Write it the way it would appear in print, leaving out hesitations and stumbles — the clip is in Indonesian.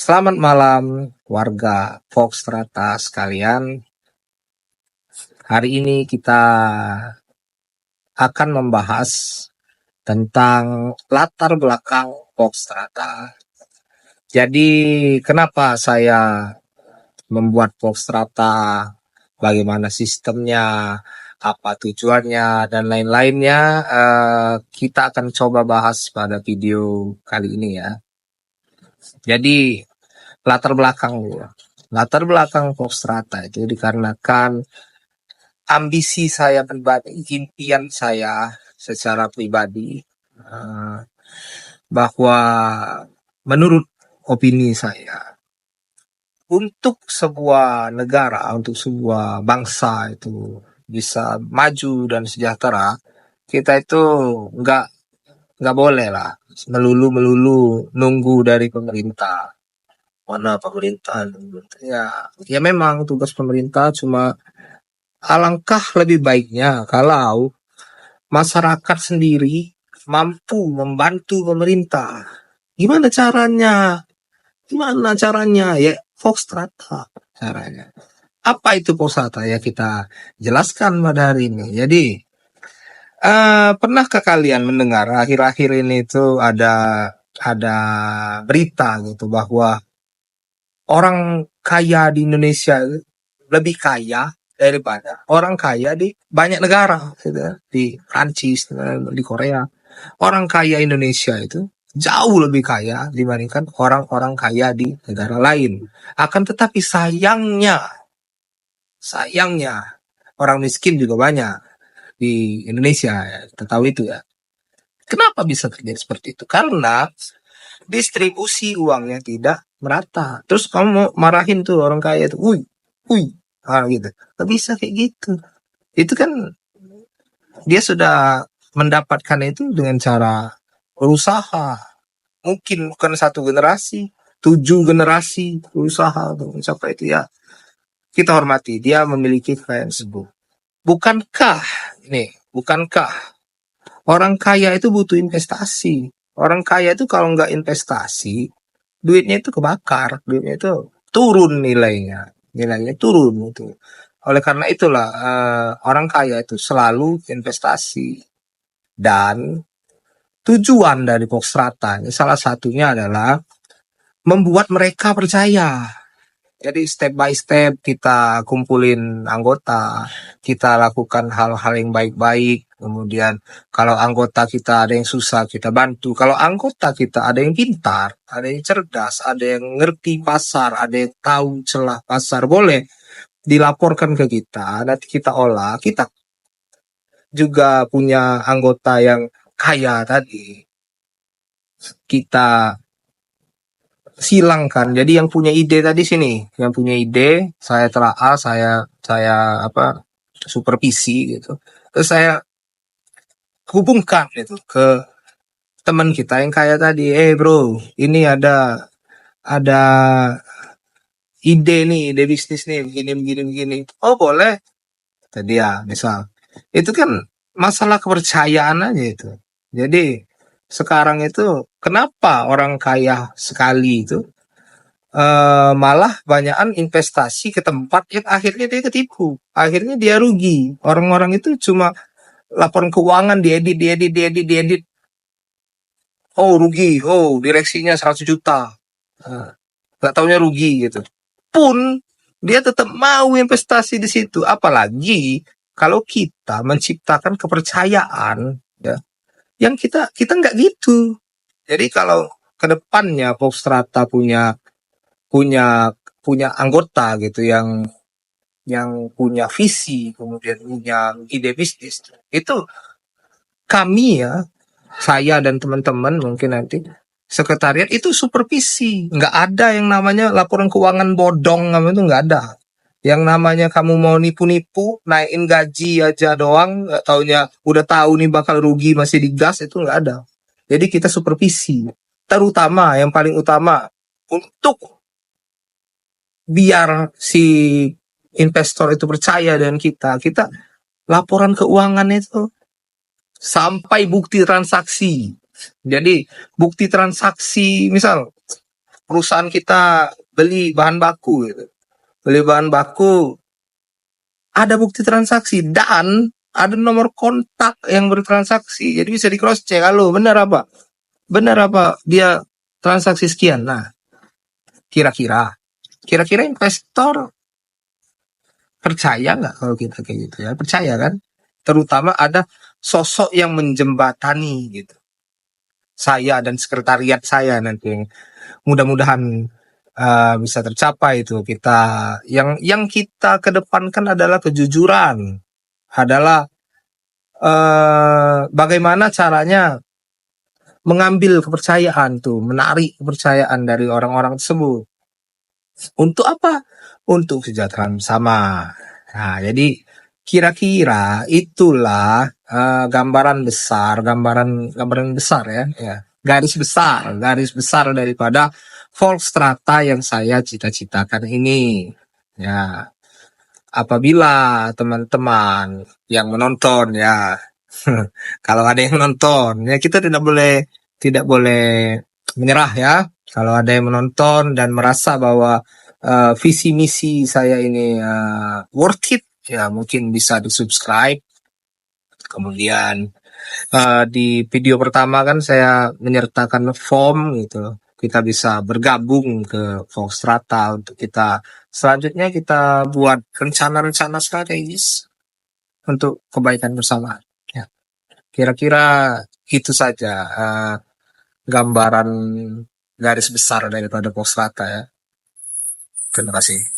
Selamat malam warga Fox Strata sekalian. Hari ini kita akan membahas tentang latar belakang Fox Strata. Jadi kenapa saya membuat Fox Strata, bagaimana sistemnya, apa tujuannya, dan lain-lainnya, kita akan coba bahas pada video kali ini ya. Jadi latar belakang dulu. Latar belakang Fox Strata itu dikarenakan ambisi saya pribadi, impian saya secara pribadi, bahwa menurut opini saya, untuk sebuah negara, untuk sebuah bangsa itu bisa maju dan sejahtera, kita itu nggak boleh lah melulu nunggu dari pemerintah. Mana pemerintah? Ya memang tugas pemerintah, cuma alangkah lebih baiknya kalau masyarakat sendiri mampu membantu pemerintah. Gimana caranya? Ya, Fox Strata caranya. Apa itu Fox Strata? Ya kita jelaskan pada hari ini. Jadi, pernahkah kalian mendengar akhir-akhir ini itu ada berita gitu bahwa orang kaya di Indonesia lebih kaya daripada orang kaya di banyak negara, gitu ya. Di Prancis, di Korea. Orang kaya Indonesia itu jauh lebih kaya dibandingkan orang-orang kaya di negara lain. Akan tetapi sayangnya orang miskin juga banyak di Indonesia, ya. Kita tahu itu ya. Kenapa bisa terjadi seperti itu? Karena distribusi uangnya tidak merata. Terus kamu mau marahin tuh orang kaya itu, gitu. Gak bisa kayak gitu. Itu kan dia sudah mendapatkan itu dengan cara berusaha. Mungkin bukan satu generasi, 7 generasi berusaha untuk mencapai itu ya. Kita hormati, dia memiliki kekayaan tersebut. Bukankah orang kaya itu butuh investasi? Orang kaya itu kalau nggak investasi, duitnya itu kebakar, duitnya itu turun nilainya turun itu. Oleh karena itulah orang kaya itu selalu investasi, dan tujuan dari Fox Strata salah satunya adalah membuat mereka percaya. Jadi step by step kita kumpulin anggota, kita lakukan hal-hal yang baik-baik. Kemudian kalau anggota kita ada yang susah, kita bantu. Kalau anggota kita ada yang pintar, ada yang cerdas, ada yang ngerti pasar, ada yang tahu celah pasar, boleh dilaporkan ke kita, nanti kita olah. Kita juga punya anggota yang kaya tadi, kita silangkan. Jadi yang punya ide tadi sini, yang punya ide, saya telaah, saya supervisi gitu. Terus saya hubungkan itu ke teman kita yang kaya tadi. Bro, ini ada ide nih, ide bisnis nih, begini. Oh boleh. Tadi ya, misal. Itu kan masalah kepercayaan aja itu. Jadi sekarang itu kenapa orang kaya sekali itu malah banyakan investasi ke tempat yang akhirnya dia ketipu, akhirnya dia rugi. Orang-orang itu cuma laporan keuangan diedit, oh rugi, oh direksinya 100 juta, nggak taunya rugi gitu. Pun dia tetap mau investasi di situ, apalagi kalau kita menciptakan kepercayaan ya, yang kita nggak gitu. Jadi kalau kedepannya Fox Strata punya anggota gitu yang punya visi, kemudian punya ide bisnis, itu kami ya, saya dan teman-teman mungkin nanti sekretariat itu supervisi. Nggak ada yang namanya laporan keuangan bodong, itu nggak ada. Yang namanya kamu mau nipu-nipu, naikin gaji aja doang, nggak taunya udah tahu nih bakal rugi masih digas, itu nggak ada. Jadi kita supervisi. Terutama yang paling utama untuk biar si investor itu percaya dengan kita laporan keuangan itu sampai bukti transaksi. Jadi bukti transaksi, misal perusahaan kita beli bahan baku gitu. Beli bahan baku, ada bukti transaksi dan ada nomor kontak yang bertransaksi. Jadi bisa di cross check, halo benar apa? Benar apa dia transaksi sekian. Nah, kira-kira kira-kira investor percaya nggak kalau kita kayak gitu ya? Percaya kan? Terutama ada sosok yang menjembatani gitu. Saya dan sekretariat saya nanti yang mudah-mudahan bisa tercapai itu. Kita yang kita kedepankan adalah kejujuran, adalah bagaimana caranya mengambil kepercayaan tuh, menarik kepercayaan dari orang-orang tersebut. Untuk apa? Untuk kesejahteraan bersama. Nah, jadi kira-kira itulah gambaran besar, gambaran besar ya, ya. Garis besar daripada Volkstrata yang saya cita-citakan ini. Ya, apabila teman-teman yang menonton ya, kalau ada yang menonton ya kita tidak boleh menyerah ya. Kalau ada yang menonton dan merasa bahwa visi misi saya ini worth it, ya mungkin bisa di subscribe. Kemudian di video pertama kan saya menyertakan form gitu. Kita bisa bergabung ke Volkstrata untuk kita selanjutnya kita buat rencana-rencana strategis untuk kebaikan bersama. Ya, kira-kira itu saja gambaran garis besar daripada Volkstrata ya. Terima kasih.